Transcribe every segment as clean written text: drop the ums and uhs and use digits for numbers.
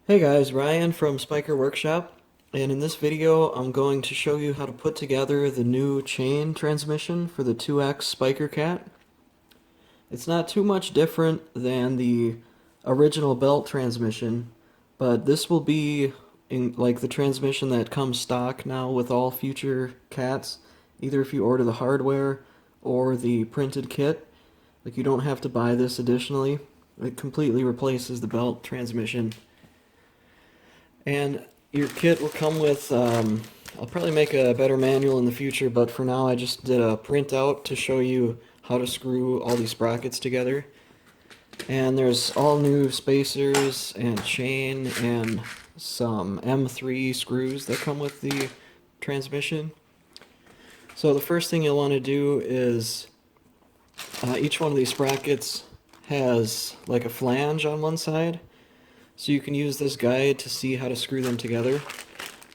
Hey guys, Ryan from Spyker Workshop, and in this video I'm going to show you how to put together the new chain transmission for the 2X Spyker KAT. It's not too much different than the original belt transmission, but this will be like the transmission that comes stock now with all future KATs, either if you order the hardware or the printed kit. Like, you don't have to buy this additionally. It completely replaces the belt transmission. And your kit will come with, I'll probably make a better manual in the future, but for now I just did a printout to show you how to screw all these sprockets together. And there's all new spacers and chain and some M3 screws that come with the transmission. So the first thing you'll want to do is, each one of these sprockets has like a flange on one side. So you can use this guide to see how to screw them together.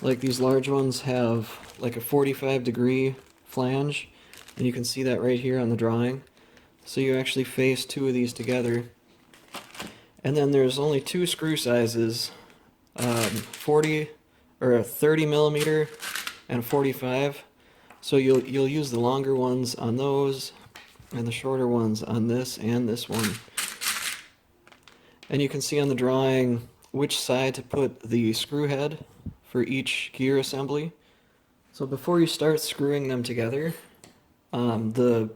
Like, these large ones have like a 45-degree flange, and you can see that right here on the drawing. So you actually face two of these together. And then there's only two screw sizes, 40 or a 30 millimeter and a 45. So you'll use the longer ones on those and the shorter ones on this and this one. And you can see on the drawing which side to put the screw head for each gear assembly. So before you start screwing them together, the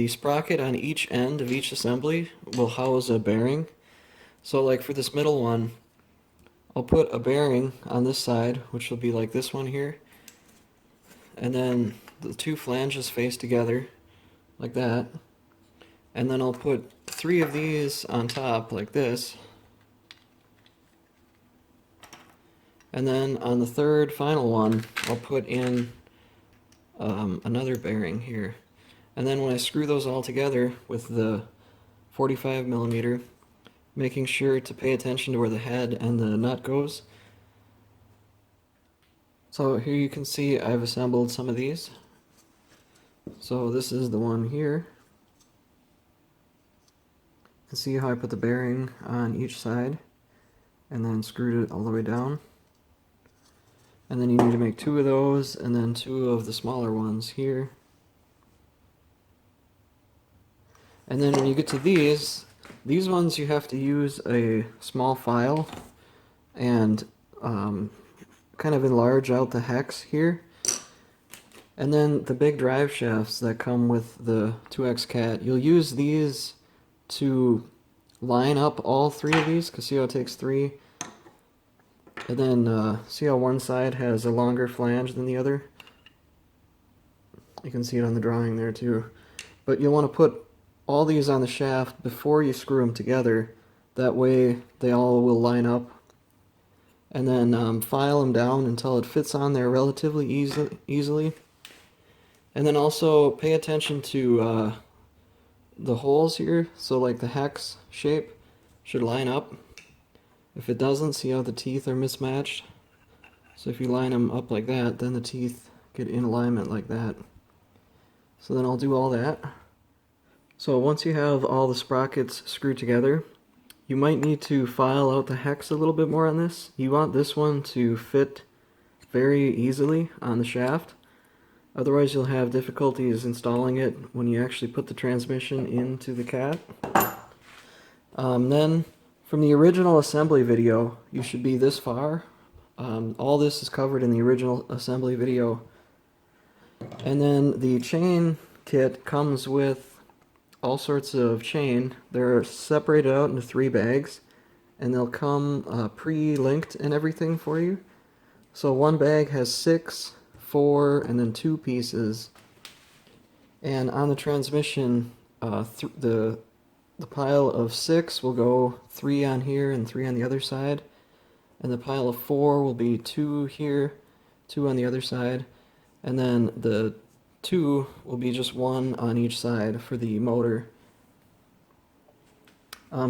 sprocket on each end of each assembly will house a bearing. So like for this middle one, I'll put a bearing on this side, which will be like this one here. And then the two flanges face together, like that. And then I'll put three of these on top, like this. And then on the third, final one, I'll put in another bearing here. And then when I screw those all together with the 45 millimeter, making sure to pay attention to where the head and the nut goes. So here you can see I've assembled some of these. So this is the one here. You can see how I put the bearing on each side and then screwed it all the way down. And then you need to make two of those and then two of the smaller ones here. And then when you get to these ones you have to use a small file and kind of enlarge out the hex here. And then the big drive shafts that come with the 2X KAT, you'll use these to line up all three of these, because see how it takes three? And then see how one side has a longer flange than the other? You can see it on the drawing there too. But you'll want to put all these on the shaft before you screw them together. That way they all will line up. And then file them down until it fits on there relatively easily. And then also pay attention to the holes here. So like the hex shape should line up. If it doesn't, see how the teeth are mismatched? So if you line them up like that, then the teeth get in alignment like that. So then I'll do all that. So once you have all the sprockets screwed together, you might need to file out the hex a little bit more on this. You want this one to fit very easily on the shaft. Otherwise you'll have difficulties installing it when you actually put the transmission into the KAT. Then from the original assembly video, you should be this far. All this is covered in the original assembly video. And then the chain kit comes with all sorts of chain. They're separated out into 3 bags, and they'll come pre-linked and everything for you. So one bag has 6, 4, and then 2 pieces. And on the transmission, the pile of 6 will go 3 on here and 3 on the other side. And the pile of 4 will be 2 here, 2 on the other side. And then the 2 will be just 1 on each side for the motor.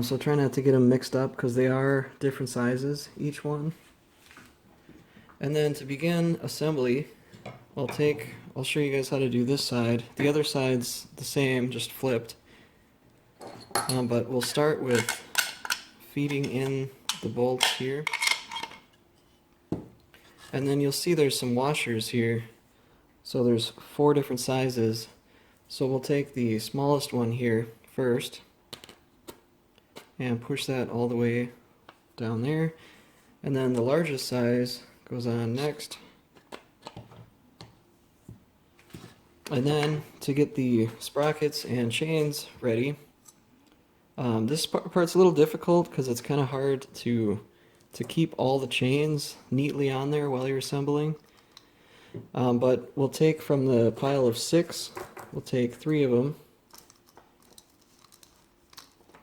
So try not to get them mixed up because they are different sizes, each one. And then to begin assembly, I'll show you guys how to do this side. The other side's the same, just flipped. But we'll start with feeding in the bolts here. And then you'll see there's some washers here. So there's 4 different sizes. So we'll take the smallest one here first and push that all the way down there. And then the largest size goes on next. And then to get the sprockets and chains ready, this part's a little difficult because it's kind of hard to keep all the chains neatly on there while you're assembling. But we'll take from the pile of 6, we'll take 3 of them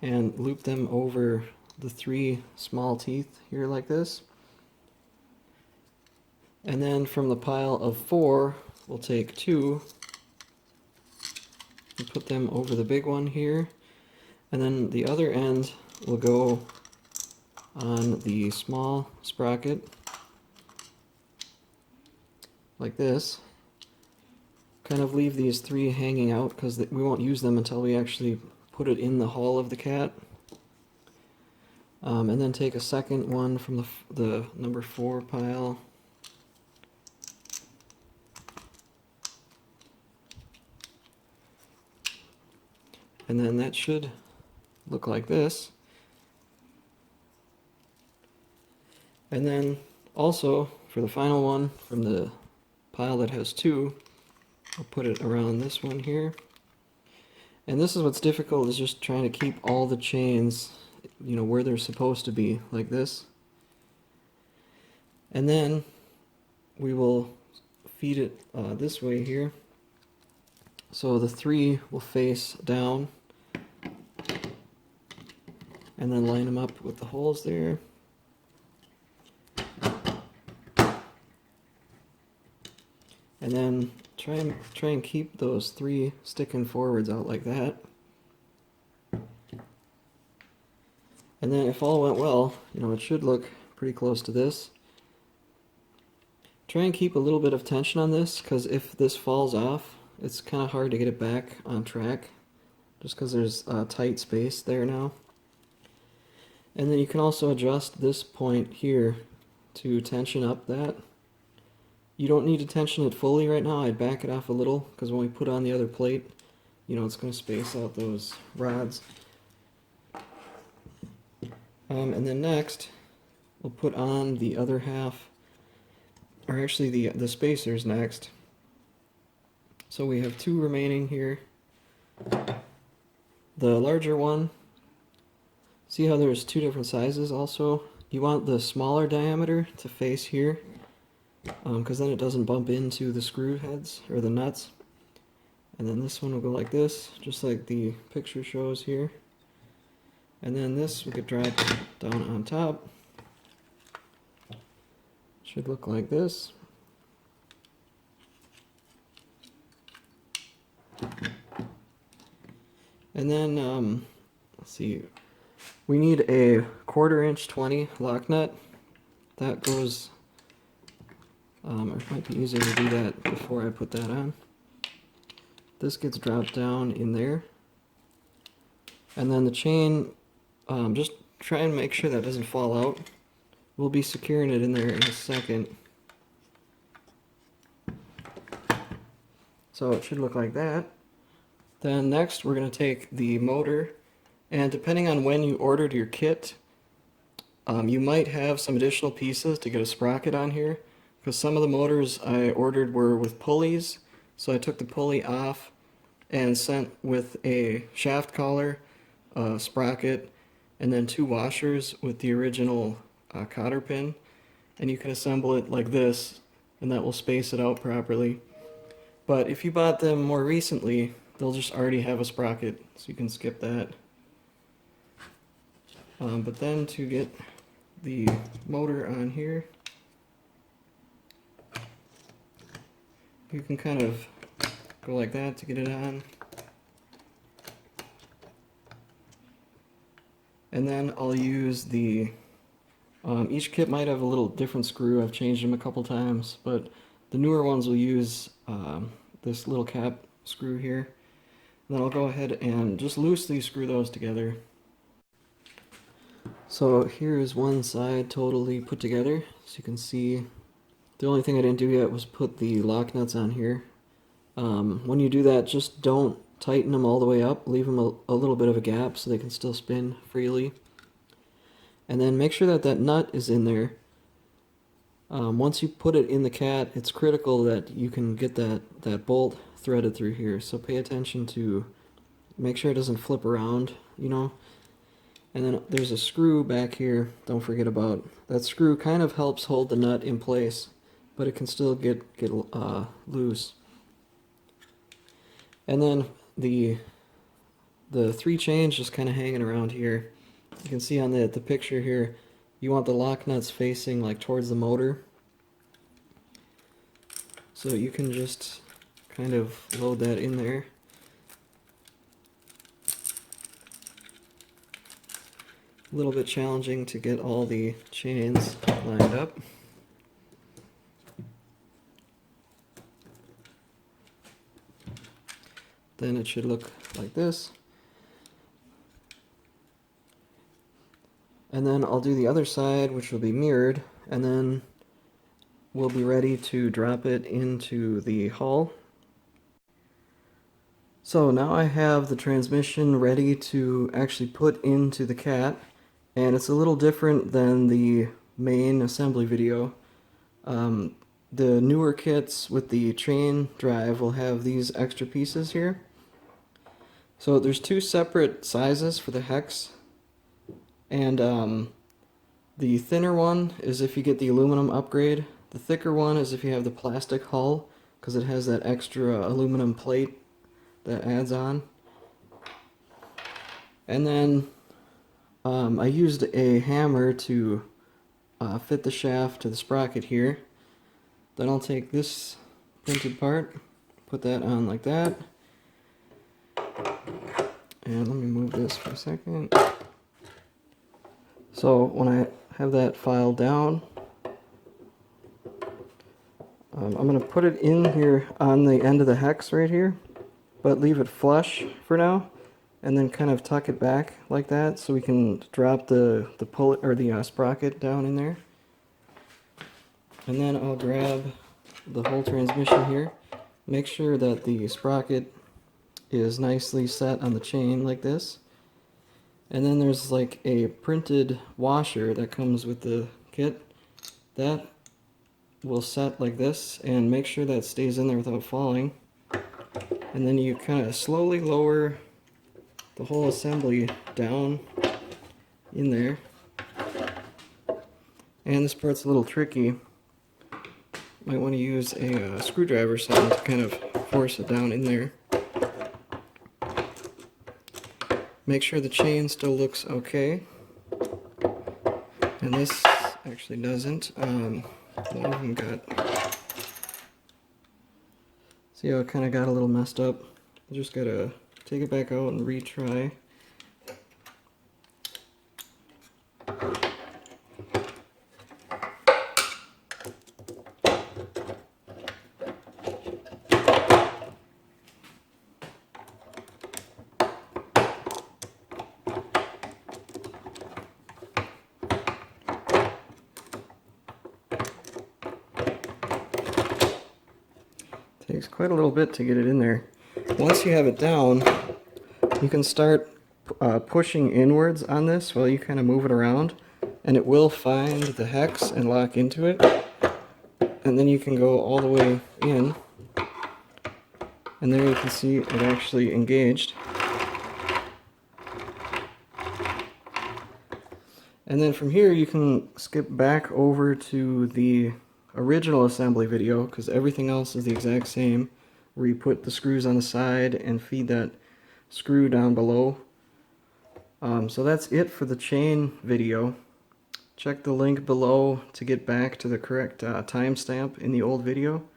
and loop them over the 3 small teeth here like this. And then from the pile of 4, we'll take 2 and put them over the big one here. And then the other end will go on the small sprocket like this. Kind of leave these 3 hanging out because we won't use them until we actually put it in the hull of the cat. And then take a second one from the number 4 pile. And then that should look like this. And then also for the final one from the pile that has 2, I'll put it around this one here. And this is what's difficult, is just trying to keep all the chains, you know, where they're supposed to be, like this. And then we will feed it this way here. So the 3 will face down, and then line them up with the holes there. And then try and keep those 3 sticking forwards out like that. And then if all went well, you know, it should look pretty close to this. Try and keep a little bit of tension on this, because if this falls off, it's kind of hard to get it back on track, just because there's a tight space there now. And then you can also adjust this point here to tension up that. You don't need to tension it fully right now. I'd back it off a little, because when we put on the other plate, you know, it's going to space out those rods. And then next, we'll put on the other half, or actually the spacers next. So we have 2 remaining here. The larger one, see how there's 2 different sizes also? You want the smaller diameter to face here, because then it doesn't bump into the screw heads or the nuts. And then this one will go like this, just like the picture shows here. And then this we could drop down on top. Should look like this. And then, let's see, we need a 1/4 inch 20 lock nut. That goes, or it might be easier to do that before I put that on. This gets dropped down in there. And then the chain, just try and make sure that doesn't fall out. We'll be securing it in there in a second. So it should look like that. Then next we're going to take the motor, and depending on when you ordered your kit, you might have some additional pieces to get a sprocket on here, because some of the motors I ordered were with pulleys, so I took the pulley off and sent with a shaft collar, a sprocket, and then 2 washers with the original cotter pin, and you can assemble it like this, and that will space it out properly. But if you bought them more recently, they'll just already have a sprocket, so you can skip that. But then to get the motor on here, you can kind of go like that to get it on. And then I'll use the, each kit might have a little different screw. I've changed them a couple times, but the newer ones will use this little cap screw here. And then I'll go ahead and just loosely screw those together. So here is one side totally put together, so you can see The only thing I didn't do yet was put the lock nuts on here. When you do that, just don't tighten them all the way up. Leave them a little bit of a gap so they can still spin freely. And then make sure that that nut is in there. Once you put it in the cat, it's critical that you can get that bolt threaded through here. So pay attention to make sure it doesn't flip around, you know. And then there's a screw back here, don't forget about. That screw kind of helps hold the nut in place, but it can still get loose. And then the 3 chains just kind of hanging around here. You can see on the picture here, you want the lock nuts facing like towards the motor. So you can just kind of load that in there. A little bit challenging to get all the chains lined up. Then it should look like this. And then I'll do the other side, which will be mirrored, and then we'll be ready to drop it into the hull. So now I have the transmission ready to actually put into the cat, and it's a little different than the main assembly video. The newer kits with the chain drive will have these extra pieces here. So there's 2 separate sizes for the hex, and the thinner one is if you get the aluminum upgrade. The thicker one is if you have the plastic hull, because it has that extra aluminum plate that adds on. And then I used a hammer to fit the shaft to the sprocket here. Then I'll take this printed part, put that on like that. And let me move this for a second. So when I have that filed down, I'm going to put it in here on the end of the hex right here, but leave it flush for now, and then kind of tuck it back like that so we can drop the pull or the sprocket down in there. And then I'll grab the whole transmission here. Make sure that the sprocket is nicely set on the chain like this. And then there's like a printed washer that comes with the kit. That will set like this, and make sure that stays in there without falling. And then you kind of slowly lower the whole assembly down in there. And this part's a little tricky. Might want to use a screwdriver sound to kind of force it down in there. Make sure the chain still looks okay. And this actually doesn't. One of them got... See how it kind of got a little messed up? You just gotta take it back out and retry. Takes quite a little bit to get it in there. Once you have it down, you can start pushing inwards on this while you kind of move it around, and it will find the hex and lock into it. And then you can go all the way in, and there you can see it actually engaged. And then from here you can skip back over to the original assembly video, because everything else is the exact same, where you put the screws on the side and feed that screw down below. So that's it for the chain video. Check the link below to get back to the correct timestamp in the old video.